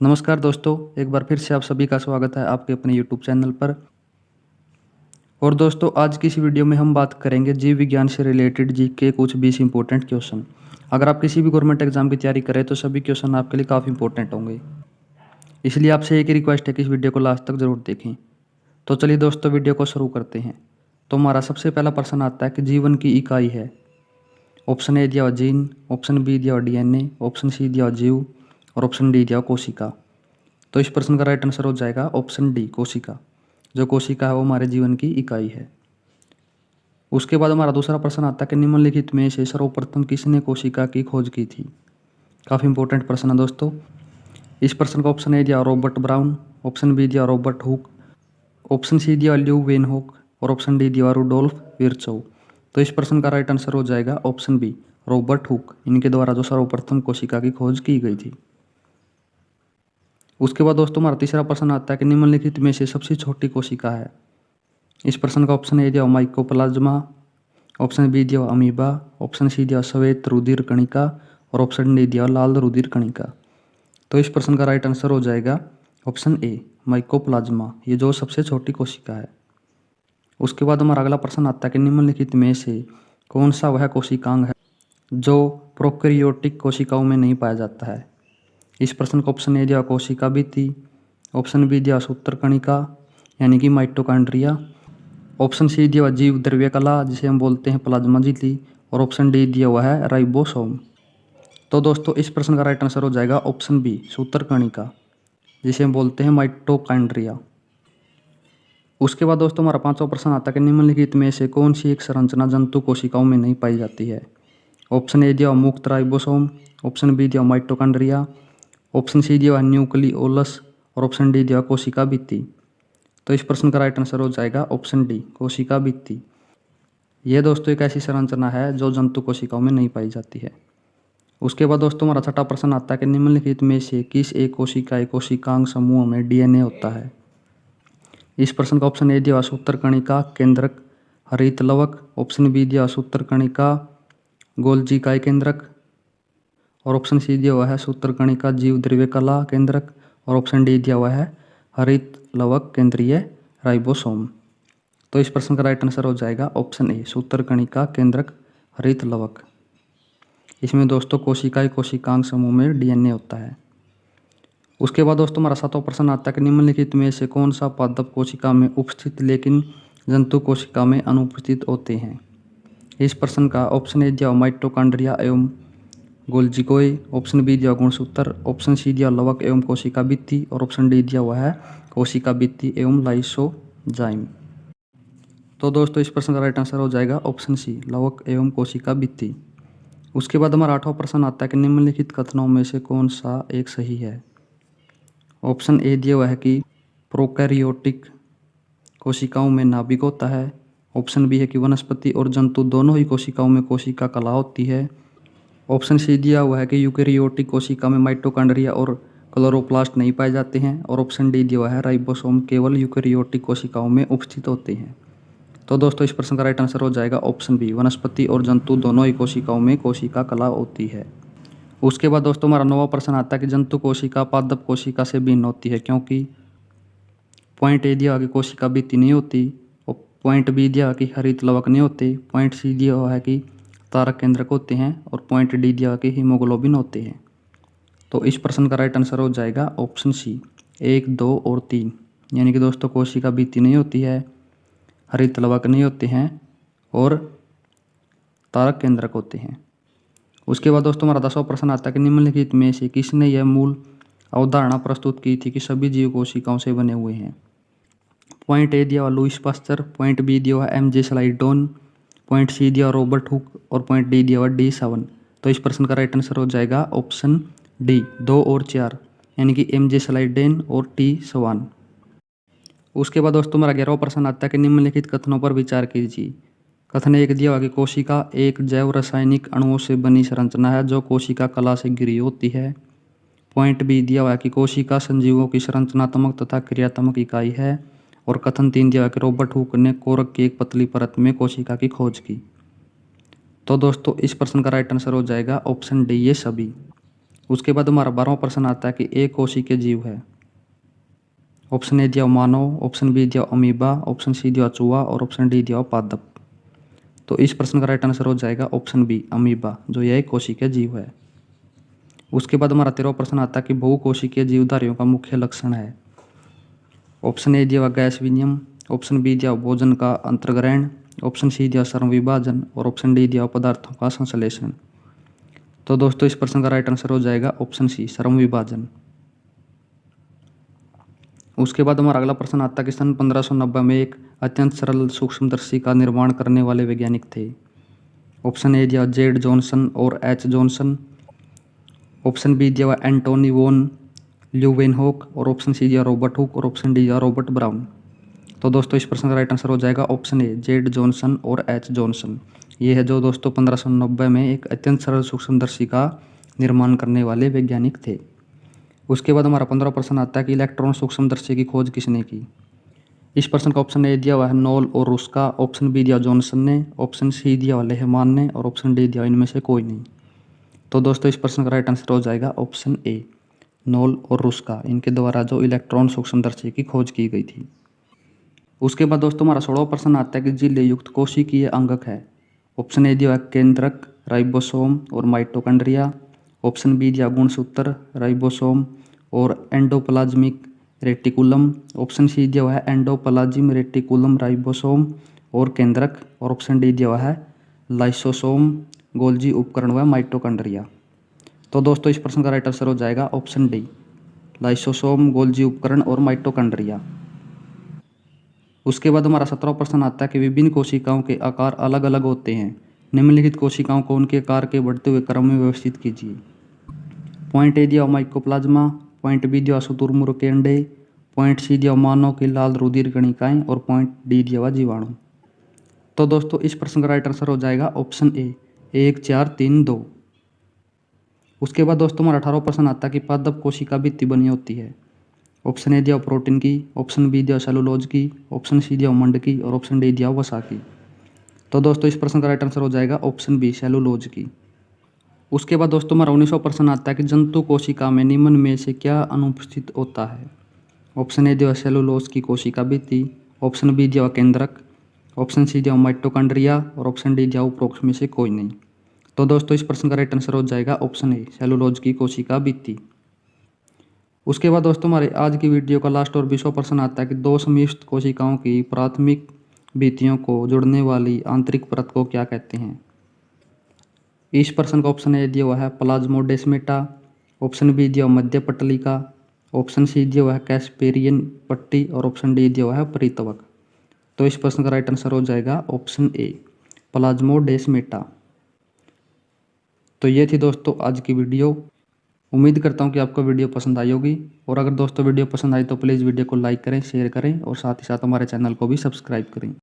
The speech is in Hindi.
नमस्कार दोस्तों, एक बार फिर से आप सभी का स्वागत है आपके अपने यूट्यूब चैनल पर। और दोस्तों, आज की इस वीडियो में हम बात करेंगे जीव विज्ञान से रिलेटेड जी के कुछ 20 इंपॉर्टेंट क्वेश्चन। अगर आप किसी भी गवर्नमेंट एग्जाम की तैयारी करें तो सभी क्वेश्चन आपके लिए काफ़ी इंपॉर्टेंट होंगे। इसलिए आपसे एक ही रिक्वेस्ट है कि इस वीडियो को लास्ट तक जरूर देखें। तो चलिए दोस्तों, वीडियो को शुरू करते हैं। तो हमारा सबसे पहला प्रश्न आता है कि जीवन की इकाई है। ऑप्शन ए दिया हुआ जीन, ऑप्शन बी दिया हुआ DNA, ऑप्शन सी दिया हुआ जीव और ऑप्शन डी दिया हुआ कोशिका। तो इस प्रश्न का राइट आंसर हो जाएगा ऑप्शन डी, कोशिका। जो कोशिका है वो हमारे जीवन की इकाई है। उसके बाद हमारा दूसरा प्रश्न आता है कि निम्नलिखित में से सर्वप्रथम किसने कोशिका की खोज की थी। काफ़ी इंपॉर्टेंट प्रश्न है दोस्तों। इस प्रश्न का ऑप्शन ए दिया रॉबर्ट ब्राउन, ऑप्शन बी दिया रॉबर्ट हुक, ऑप्शन सी दिया ल्यू वेन हुक और ऑप्शन डी दिया रुडोल्फ विर्चोव। तो इस प्रश्न का राइट आंसर हो जाएगा ऑप्शन बी, रॉबर्ट हुक। इनके द्वारा जो सर्वप्रथम कोशिका की खोज की गई थी। उसके बाद दोस्तों हमारा तीसरा प्रश्न आता है कि निम्नलिखित में से सबसे छोटी कोशिका है। इस प्रश्न का ऑप्शन ए दिया माइकोप्लाज्मा, ऑप्शन बी दिया अमीबा, ऑप्शन सी दिया श्वेत रुधिर कणिका और ऑप्शन डी दिया लाल रुधिर कणिका। तो इस प्रश्न का राइट आंसर हो जाएगा ऑप्शन ए, माइकोप्लाज्मा। ये जो सबसे छोटी कोशिका है। उसके बाद हमारा अगला प्रश्न आता है कि निम्नलिखित में से कौन सा वह कोशिकांग है जो प्रोकैरियोटिक कोशिकाओं में नहीं पाया जाता है। इस प्रश्न का ऑप्शन ए दिया कोशिका भित्ति, ऑप्शन बी दिया सूत्र कणिका यानी कि माइटोकॉन्ड्रिया, ऑप्शन सी दिया हुआ जीव द्रव्य कला जिसे हम बोलते हैं प्लाज्मा झिल्ली और ऑप्शन डी दिया हुआ है राइबोसोम। तो दोस्तों इस प्रश्न का राइट आंसर हो जाएगा ऑप्शन बी, सूत्र कणिका जिसे हम बोलते हैं माइटोकॉन्ड्रिया। उसके बाद दोस्तों हमारा पांचवा प्रश्न आता है कि निम्नलिखित में से कौन सी एक संरचना जंतु कोशिकाओं में नहीं पाई जाती है। ऑप्शन ए दिया मुक्त राइबोसोम, ऑप्शन बी दिया माइटोकॉन्ड्रिया, ऑप्शन सी दिया न्यूक्लियोलस और ऑप्शन डी दिया कोशिका भित्ति। तो इस प्रश्न का राइट आंसर हो जाएगा ऑप्शन डी, कोशिका भित्ति। यह दोस्तों एक ऐसी संरचना है जो जंतु कोशिकाओं में नहीं पाई जाती है। उसके बाद दोस्तों हमारा छठा प्रश्न आता है कि निम्नलिखित में से किस एक कोशिकांग समूह में DNA होता है। इस प्रश्न का ऑप्शन ए दिया सूत्र कणिका केंद्रक हरित लवक, ऑप्शन बी दिया सूत्र कणिका गोल्जी इकाई केंद्रक और ऑप्शन सी दिया हुआ है सूत्र कणिका जीव द्रव्य कला केंद्रक और ऑप्शन डी दिया हुआ है हरित लवक केंद्रीय राइबोसोम। तो इस प्रश्न का राइट आंसर हो जाएगा ऑप्शन ए, सूत्र कणिका केंद्रक हरित लवक। इसमें दोस्तों कोशिकांग समूह में DNA होता है। उसके बाद दोस्तों हमारा सातवां प्रश्न आता है कि निम्नलिखित में से कौन सा पादप कोशिका में उपस्थित लेकिन जंतु कोशिका में अनुपस्थित होते हैं। इस प्रश्न का ऑप्शन ए दिया माइटोकॉन्ड्रिया एवं गोल्जी, ऑप्शन बी दिया गुणसूत्र, ऑप्शन सी दिया लवक एवं कोशिका भित्ति और ऑप्शन डी दिया हुआ है कोशिका भित्ति एवं लाइसोजाइम। तो दोस्तों इस प्रश्न का राइट आंसर हो जाएगा ऑप्शन सी, लवक एवं कोशिका भित्ति। उसके बाद हमारा आठवां प्रश्न आता है कि निम्नलिखित कथनों में से कौन सा एक सही है। ऑप्शन ए दिया हुआ है कि प्रोकैरियोटिक कोशिकाओं में नाभिक होता है, ऑप्शन बी है कि वनस्पति और जंतु दोनों ही कोशिकाओं में कोशिका कला होती है, ऑप्शन सी दिया हुआ है कि यूकेरियोटिक कोशिका में माइटोकॉन्ड्रिया और क्लोरोप्लास्ट नहीं पाए जाते हैं और ऑप्शन डी दिया हुआ है राइबोसोम केवल यूकेरियोटिक कोशिकाओं में उपस्थित होते हैं। तो दोस्तों इस प्रश्न का राइट आंसर हो जाएगा ऑप्शन बी, वनस्पति और जंतु दोनों ही कोशिकाओं में कोशिका कला होती है। उसके बाद दोस्तों हमारा नौवां प्रश्न आता है कि जंतु कोशिका पादप कोशिका से भिन्न होती है क्योंकि। पॉइंट ए दिया कि कोशिका भित्ति नहीं होती, और पॉइंट बी दिया कि हरित लवक नहीं होते, पॉइंट सी दिया हुआ है कि तारक केंद्रक होते हैं और पॉइंट डी दिया कि हीमोग्लोबिन होते हैं। तो इस प्रश्न का राइट आंसर हो जाएगा ऑप्शन सी, 1, 2 और 3। यानी कि दोस्तों कोशिका भित्ति नहीं होती है, हरित लवक नहीं होते हैं और तारक केंद्रक होते हैं। उसके बाद दोस्तों हमारा 10वां प्रश्न आता है कि निम्नलिखित में से किसने यह मूल अवधारणा प्रस्तुत की थी कि सभी जीव कोशिकाओं से बने हुए हैं। पॉइंट ए दिया हुआ लुईस पास्चर, पॉइंट बी दिया हुआ MJ स्लाइडोन, पॉइंट सी दिया रॉबर्ट हुक और पॉइंट डी दिया हुआ D7। तो इस प्रश्न का राइट आंसर हो जाएगा ऑप्शन डी, 2 और 4 यानी कि MJ स्लाइडेन और T7। उसके बाद दोस्तों हमारा 11वां प्रश्न आता है कि निम्नलिखित कथनों पर विचार कीजिए। कथन एक दिया हुआ कि कोशिका एक जैव रासायनिक अणुओं से बनी संरचना है जो कोशिका कला से घिरी होती है। पॉइंट बी दिया हुआ है कि कोशिका संजीवों की संरचनात्मक तथा क्रियात्मक इकाई है और कथन 3 दिया हुआ कि रॉबर्ट हुक ने कोरक की एक पतली परत में कोशिका की खोज की। तो दोस्तों इस प्रश्न का राइट आंसर हो जाएगा ऑप्शन डी, ये सभी। उसके बाद हमारा 12वां प्रश्न आता है कि एक कोशिकीय जीव है। ऑप्शन ए दिया मानव, ऑप्शन बी दिया अमीबा, ऑप्शन सी दिया चूहा और ऑप्शन डी दिया पादप। तो इस प्रश्न का राइट आंसर हो जाएगा ऑप्शन बी अमीबा, जो यह एक कोशिकीय जीव है। उसके बाद हमारा 13वां प्रश्न आता है कि बहुकोशिकीय जीवधारियों का मुख्य लक्षण है। ऑप्शन ए दिया हुआ गैस विनिमय, ऑप्शन बी दिया भोजन का अंतर्ग्रहण, ऑप्शन सी दिया श्रम विभाजन और ऑप्शन डी दिया पदार्थों का संश्लेषण। तो दोस्तों इस प्रश्न का राइट आंसर हो जाएगा ऑप्शन सी श्रम विभाजन। उसके बाद हमारा अगला प्रश्न आता है कि सन 1590 में एक अत्यंत सरल सूक्ष्मदर्शी का निर्माण करने वाले वैज्ञानिक थे। ऑप्शन ए दिया जेड जॉनसन और एच जॉनसन, ऑप्शन बी दिया हुआ एंटोनी वॉन ल्यूवेनहोक और ऑप्शन सी दिया रॉबर्ट हुक और ऑप्शन डी दिया रॉबर्ट ब्राउन। तो दोस्तों इस प्रश्न का राइट आंसर हो जाएगा ऑप्शन ए जेड जॉनसन और एच जॉनसन। ये है जो दोस्तों 1590 में एक अत्यंत सरल सूक्ष्मदर्शी का निर्माण करने वाले वैज्ञानिक थे। उसके बाद हमारा 15वां प्रश्न आता है कि इलेक्ट्रॉन सूक्ष्मदर्शी की खोज किसने की। इस प्रश्न का ऑप्शन ए दिया हुआ है नॉल और रुस्का, ऑप्शन बी दिया जॉनसन ने, ऑप्शन सी दिया हुआ लेहमान ने और ऑप्शन डी दिया इनमें से कोई नहीं। तो दोस्तों इस प्रश्न का राइट आंसर हो जाएगा ऑप्शन ए नॉल और रुस्का, इनके द्वारा जो इलेक्ट्रॉन सूक्ष्मदर्शी की खोज की गई थी। उसके बाद दोस्तों हमारा 16वां प्रश्न आता है कि झिल्ली युक्त कोशिकीय अंगक है। ऑप्शन ए दिया हुआ केंद्रक, राइबोसोम और माइटोकॉन्ड्रिया, ऑप्शन बी दिया गुणसूत्र, राइबोसोम और एंडोप्लाज्मिक रेटिकुलम, ऑप्शन सी दिया हुआ है एंडोप्लाज्म रेटिकुलम राइबोसोम और केंद्रक और ऑप्शन डी दिया हुआ है लाइसोसोम गोल्जी उपकरण व माइटोकॉन्ड्रिया। तो दोस्तों इस प्रश्न का राइट आंसर हो जाएगा ऑप्शन डी लाइसोसोम गोल्जी उपकरण और माइटोकॉन्ड्रिया। उसके बाद हमारा 17वां प्रश्न आता है कि विभिन्न कोशिकाओं के आकार अलग अलग होते हैं। निम्नलिखित कोशिकाओं को उनके आकार के बढ़ते हुए क्रम में व्यवस्थित कीजिए। पॉइंट ए दिया माइकोप्लाज्मा, पॉइंट बी दिया शुतुरमुर्ग के अंडे, पॉइंट सी दिया मानव की लाल रुधिर कणिकाएं और पॉइंट डी दिया हुआ जीवाणु। तो दोस्तों इस प्रश्न का राइट आंसर हो जाएगा ऑप्शन ए 1 4 3 2। उसके बाद दोस्तों हमारा 18वां प्रश्न आता है कि पादप कोशिका भित्ति बनी होती है। ऑप्शन ए दिया प्रोटीन की, ऑप्शन बी दिया सेलुलोज की, ऑप्शन सी दिया मंड की और ऑप्शन डी दिया वसा की। तो दोस्तों इस प्रश्न का राइट आंसर हो जाएगा ऑप्शन बी सेलुलोज की। उसके बाद दोस्तों हमारा 19वां प्रश्न आता है कि जंतु कोशिका में निम्न में से क्या अनुपस्थित होता है। ऑप्शन ए दिया सेलुलोज की कोशिका भित्ति, ऑप्शन बी दिया केंद्रक, ऑप्शन सी दिया माइटोकॉन्ड्रिया और ऑप्शन डी दिया उपरोक्त में से कोई नहीं। तो दोस्तों इस प्रश्न का राइट आंसर हो जाएगा ऑप्शन ए सेलुलोज की कोशिका भित्ति। उसके बाद दोस्तों हमारे आज की वीडियो का लास्ट और 20वां प्रश्न आता है कि दो समयुक्त कोशिकाओं की प्राथमिक भित्तियों को जोड़ने वाली आंतरिक परत को क्या कहते हैं। इस प्रश्न का ऑप्शन ए दिया हुआ है प्लाज्मोडेस्मेटा, ऑप्शन बी दिया हुआ मध्य पटलिका, ऑप्शन सी दिया हुआ है कैस्पेरियन पट्टी और ऑप्शन डी दिया हुआ है परितवक। तो इस प्रश्न का राइट आंसर हो जाएगा ऑप्शन ए प्लाज्मोडेस्मेटा। तो ये थी दोस्तों आज की वीडियो। उम्मीद करता हूँ कि आपको वीडियो पसंद आई होगी और अगर दोस्तों वीडियो पसंद आई तो प्लीज़ वीडियो को लाइक करें, शेयर करें और साथ ही साथ हमारे चैनल को भी सब्सक्राइब करें।